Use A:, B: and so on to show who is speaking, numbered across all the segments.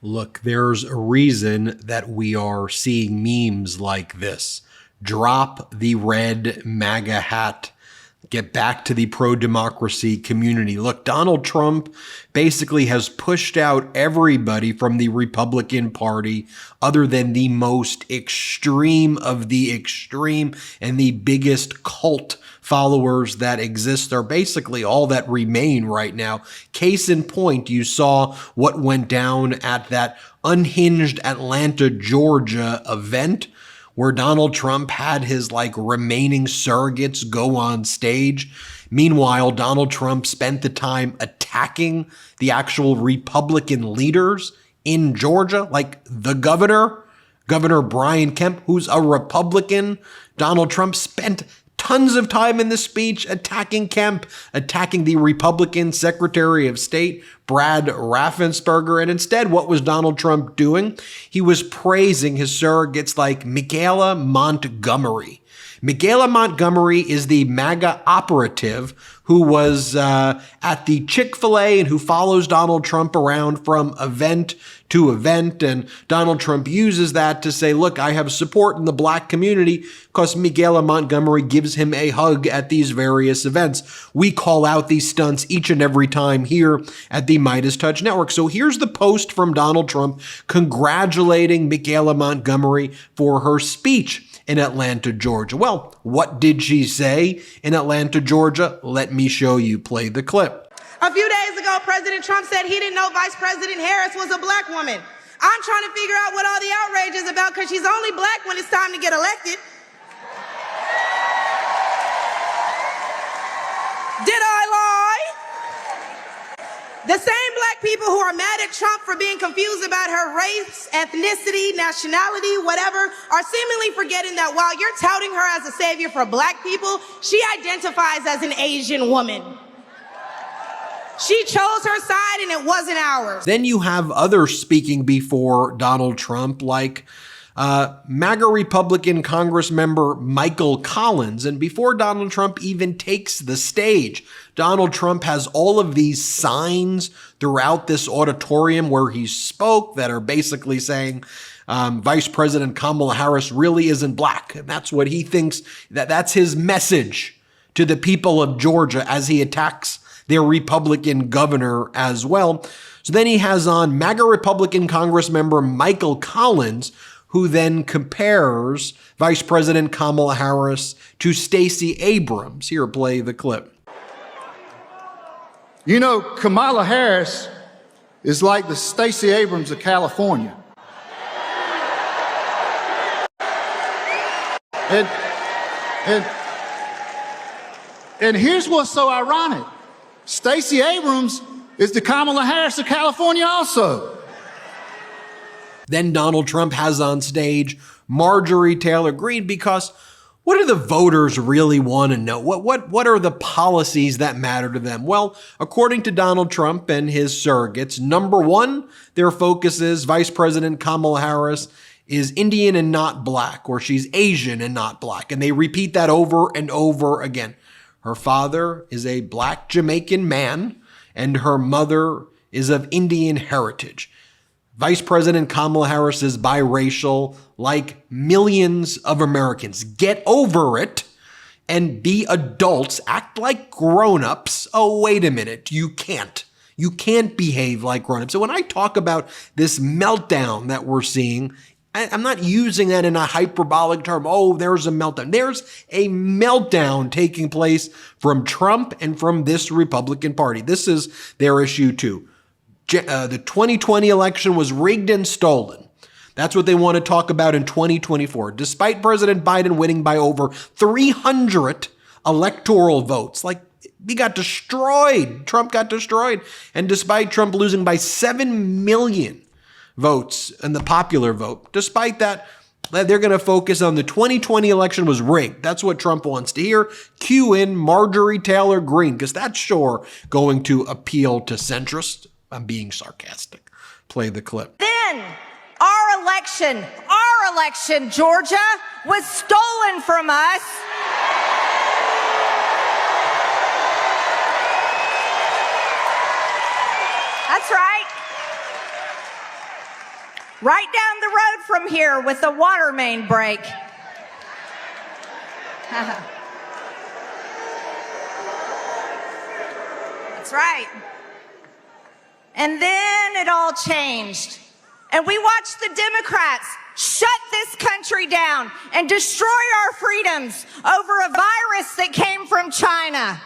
A: Look, there's a reason that we are seeing memes like this. Drop the red MAGA hat. Get back to the pro-democracy community. Look, Donald Trump basically has pushed out everybody from the Republican Party other than the most extreme of the extreme, and the biggest cult followers that exist are basically all that remain right now. Case in point, you saw what went down at that unhinged Atlanta, Georgia event, where Donald Trump had his remaining surrogates go on stage. Meanwhile, Donald Trump spent the time attacking the actual Republican leaders in Georgia, like the Governor Brian Kemp, who's a Republican. Donald Trump spent tons of time in this speech attacking Kemp, attacking the Republican Secretary of State, Brad Raffensperger. And instead, what was Donald Trump doing? He was praising his surrogates like Michaela Montgomery. Michaela Montgomery is the MAGA operative who was at the Chick-fil-A and who follows Donald Trump around from event to event. And Donald Trump uses that to say, look, I have support in the black community because Michaela Montgomery gives him a hug at these various events. We call out these stunts each and every time here at the MeidasTouch Network. So here's the post from Donald Trump congratulating Michaela Montgomery for her speech in Atlanta, Georgia. Well, what did she say in Atlanta, Georgia? Let me show you. Play the clip.
B: A few days ago, President Trump said he didn't know Vice President Harris was a black woman. I'm trying to figure out what all the outrage is about because she's only black when it's time to get elected. Did I lie? The same black people who are mad at Trump for being confused about her race, ethnicity, nationality, whatever, are seemingly forgetting that while you're touting her as a savior for black people, she identifies as an Asian woman. She chose her side and it wasn't ours.
A: Then you have others speaking before Donald Trump, like MAGA Republican Congress member Michael Collins. And before Donald Trump even takes the stage, Donald Trump has all of these signs throughout this auditorium where he spoke that are basically saying Vice President Kamala Harris really isn't black. And that's what he thinks, that's his message to the people of Georgia as he attacks their Republican governor as well. So then he has on MAGA Republican Congress member Michael Collins, who then compares Vice President Kamala Harris to Stacey Abrams. Here, play the clip.
C: You know, Kamala Harris is like the Stacey Abrams of California. And here's what's so ironic. Stacey Abrams is the Kamala Harris of California also.
A: Then Donald Trump has on stage Marjorie Taylor Greene, because what do the voters really want to know? What are the policies that matter to them? Well, according to Donald Trump and his surrogates, number one, their focus is Vice President Kamala Harris is Indian and not black, or she's Asian and not black. And they repeat that over and over again. Her father is a black Jamaican man, and her mother is of Indian heritage. Vice President Kamala Harris is biracial, like millions of Americans. Get over it and be adults. Act like grown-ups. Oh, wait a minute. You can't. You can't behave like grown-ups. So when I talk about this meltdown that we're seeing, I'm not using that in a hyperbolic term. Oh, there's a meltdown. There's a meltdown taking place from Trump and from this Republican Party. This is their issue too. The 2020 election was rigged and stolen. That's what they want to talk about in 2024. Despite President Biden winning by over 300 electoral votes, we got destroyed. Trump got destroyed. And despite Trump losing by 7 million votes in the popular vote, despite that, they're going to focus on the 2020 election was rigged. That's what Trump wants to hear. Cue in Marjorie Taylor Greene, because that's sure going to appeal to centrists. I'm being sarcastic. Play the clip.
D: Then our election, Georgia, was stolen from us. That's right. right down the road from here with a water main break. That's right. And then it all changed. And we watched the Democrats shut this country down and destroy our freedoms over a virus that came from China.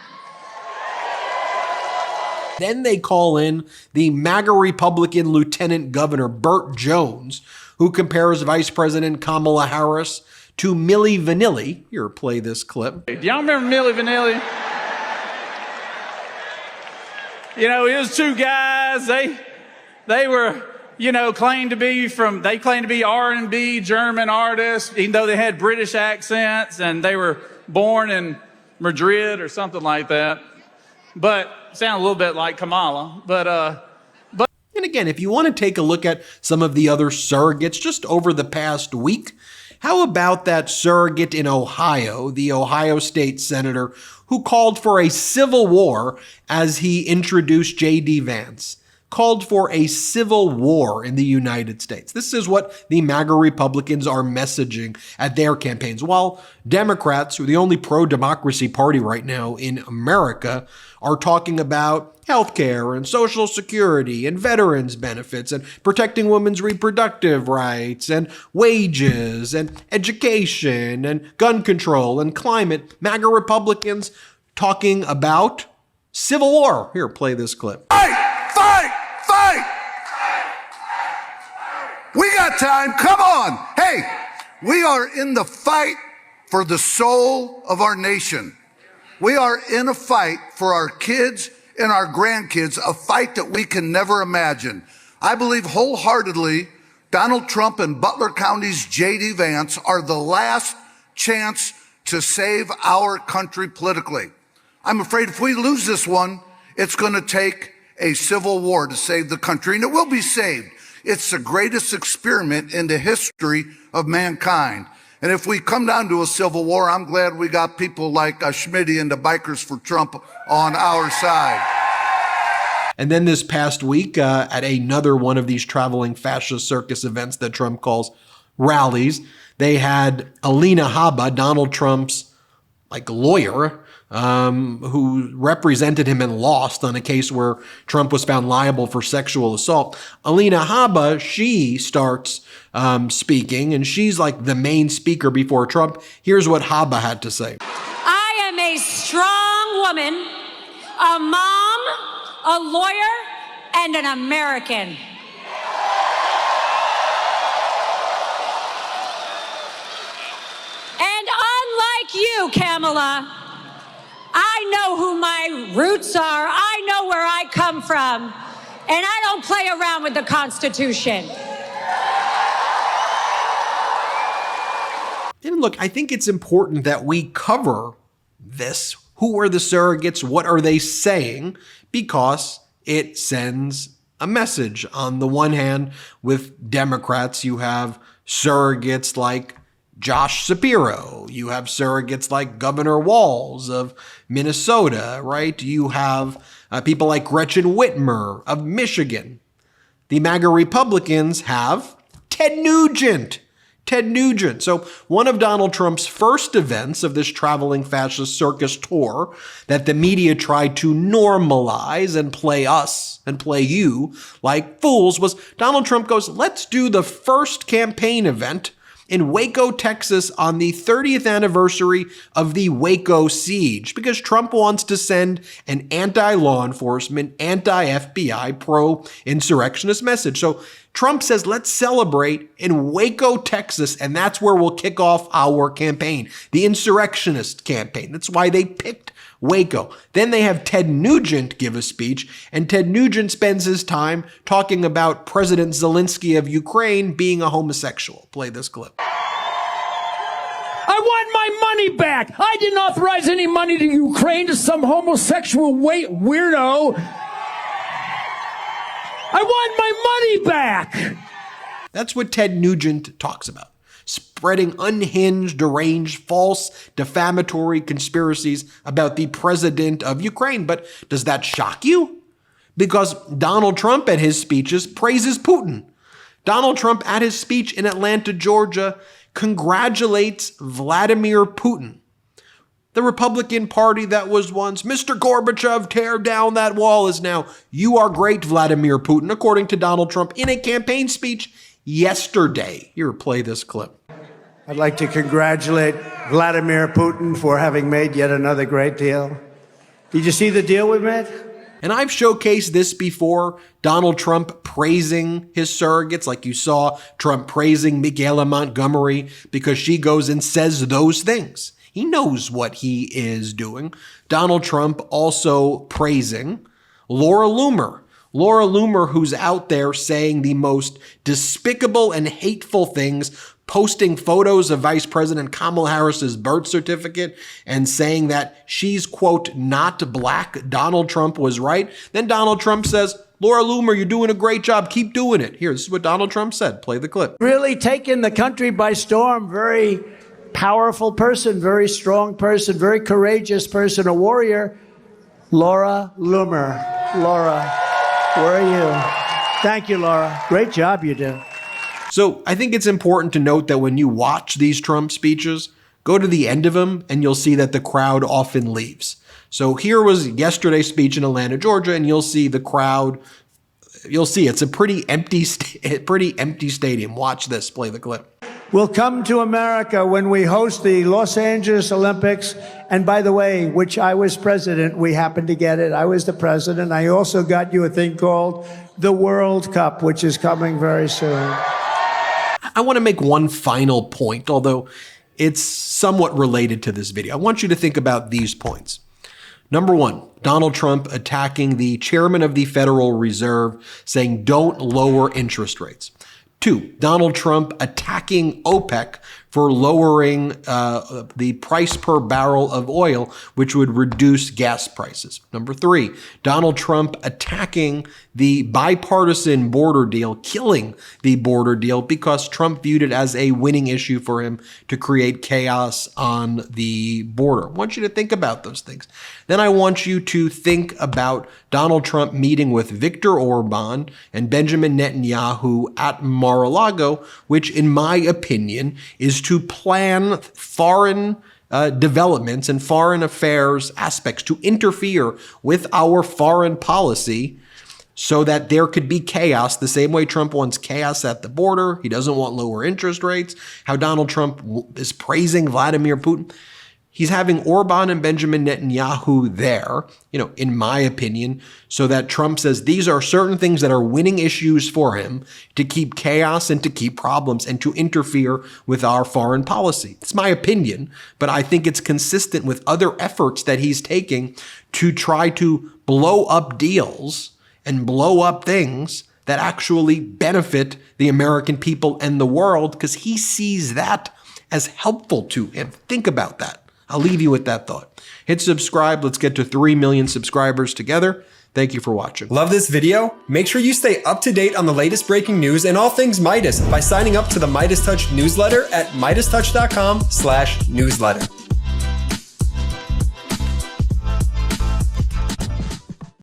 A: Then they call in the MAGA Republican Lieutenant Governor Burt Jones, who compares Vice President Kamala Harris to Milli Vanilli. Here, play this clip.
E: Do y'all remember Milli Vanilli? You know, it was two guys. They were, you know, claimed to be R&B German artists, even though they had British accents, and they were born in Madrid or something like that. But sound a little bit like Kamala.
A: And again, if you want to take a look at some of the other surrogates just over the past week, how about that surrogate in Ohio, the Ohio State senator who called for a civil war as he introduced J.D. Vance? Called for a civil war in the United States. This is what the MAGA Republicans are messaging at their campaigns, while Democrats, who are the only pro-democracy party right now in America, are talking about healthcare and Social Security and veterans benefits and protecting women's reproductive rights and wages and education and gun control and climate. MAGA Republicans talking about civil war. Here, play this clip.
F: Fight! We got time. Come on. Hey, we are in the fight for the soul of our nation. We are in a fight for our kids and our grandkids, a fight that we can never imagine. I believe wholeheartedly Donald Trump and Butler County's J.D. Vance are the last chance to save our country politically. I'm afraid if we lose this one, it's going to take a civil war to save the country, and it will be saved. It's the greatest experiment in the history of mankind. And if we come down to a civil war, I'm glad we got people like Schmitty and the Bikers for Trump on our side.
A: And then this past week, at another one of these traveling fascist circus events that Trump calls rallies, they had Alina Habba, Donald Trump's lawyer, who represented him and lost on a case where Trump was found liable for sexual assault. Alina Habba, she starts speaking, and she's like the main speaker before Trump. Here's what Habba had to say.
G: I am a strong woman, a mom, a lawyer, and an American. And unlike you, Kamala, I know who my roots are. I know where I come from. And I don't play around with the Constitution.
A: And look, I think it's important that we cover this. Who are the surrogates? What are they saying? Because it sends a message. On the one hand, with Democrats, you have surrogates like Josh Shapiro. You have surrogates like Governor Walz of Minnesota, right? You have people like Gretchen Whitmer of Michigan. The MAGA Republicans have Ted Nugent. So one of Donald Trump's first events of this traveling fascist circus tour that the media tried to normalize and play us and play you like fools was Donald Trump goes, let's do the first campaign event in Waco, Texas on the 30th anniversary of the Waco siege, because Trump wants to send an anti-law enforcement, anti-FBI, pro-insurrectionist message. So Trump says, let's celebrate in Waco, Texas, and that's where we'll kick off our campaign, the insurrectionist campaign. That's why they picked Waco. Then they have Ted Nugent give a speech, and Ted Nugent spends his time talking about President Zelensky of Ukraine being a homosexual. Play this clip.
H: I want my money back. I didn't authorize any money to Ukraine to some homosexual weirdo. I want my money back.
A: That's what Ted Nugent talks about. Spreading unhinged, deranged, false, defamatory conspiracies about the president of Ukraine. But does that shock you? Because Donald Trump at his speeches praises Putin. Donald Trump, at his speech in Atlanta, Georgia, congratulates Vladimir Putin, the Republican Party that was once Mr. Gorbachev, tear down that wall, is now you are great, Vladimir Putin, according to Donald Trump in a campaign speech yesterday. Here, play this clip.
I: I'd like to congratulate Vladimir Putin for having made yet another great deal. Did you see the deal we made?
A: And I've showcased this before, Donald Trump praising his surrogates, like you saw Trump praising Michaela Montgomery because she goes and says those things. He knows what he is doing. Donald Trump also praising Laura Loomer. Laura Loomer, who's out there saying the most despicable and hateful things, posting photos of Vice President Kamala Harris's birth certificate and saying that she's, quote, not black. Donald Trump was right. Then Donald Trump says, Laura Loomer, you're doing a great job. Keep doing it. Here, this is what Donald Trump said. Play the clip.
I: Really taken the country by storm. Very powerful person, very strong person, very courageous person, a warrior. Laura Loomer. Laura, where are you? Thank you, Laura. Great job you do.
A: So I think it's important to note that when you watch these Trump speeches, go to the end of them and you'll see that the crowd often leaves. So here was yesterday's speech in Atlanta, Georgia, and you'll see the crowd. You'll see it's a pretty empty stadium. Watch this. Play the clip.
I: We'll come to America when we host the Los Angeles Olympics. And by the way, which I was president, we happened to get it. I was the president. I also got you a thing called the World Cup, which is coming very soon.
A: I want to make one final point, although it's somewhat related to this video. I want you to think about these points. Number one, Donald Trump attacking the chairman of the Federal Reserve, saying don't lower interest rates. Two, Donald Trump attacking OPEC for lowering the price per barrel of oil, which would reduce gas prices. Number three, Donald Trump attacking the bipartisan border deal, killing the border deal because Trump viewed it as a winning issue for him to create chaos on the border. I want you to think about those things. Then I want you to think about Donald Trump meeting with Viktor Orban and Benjamin Netanyahu at Mar-a-Lago, which in my opinion is to plan foreign developments and foreign affairs aspects to interfere with our foreign policy so that there could be chaos, the same way Trump wants chaos at the border. He doesn't want lower interest rates. How Donald Trump is praising Vladimir Putin. He's having Orban and Benjamin Netanyahu there, in my opinion, so that Trump says these are certain things that are winning issues for him to keep chaos and to keep problems and to interfere with our foreign policy. It's my opinion, but I think it's consistent with other efforts that he's taking to try to blow up deals and blow up things that actually benefit the American people and the world, because he sees that as helpful to him. Think about that. I'll leave you with that thought. Hit subscribe. Let's get to 3 million subscribers together. Thank you for watching.
J: Love this video? Make sure you stay up to date on the latest breaking news and all things Meidas by signing up to the MeidasTouch newsletter at MeidasTouch.com/newsletter.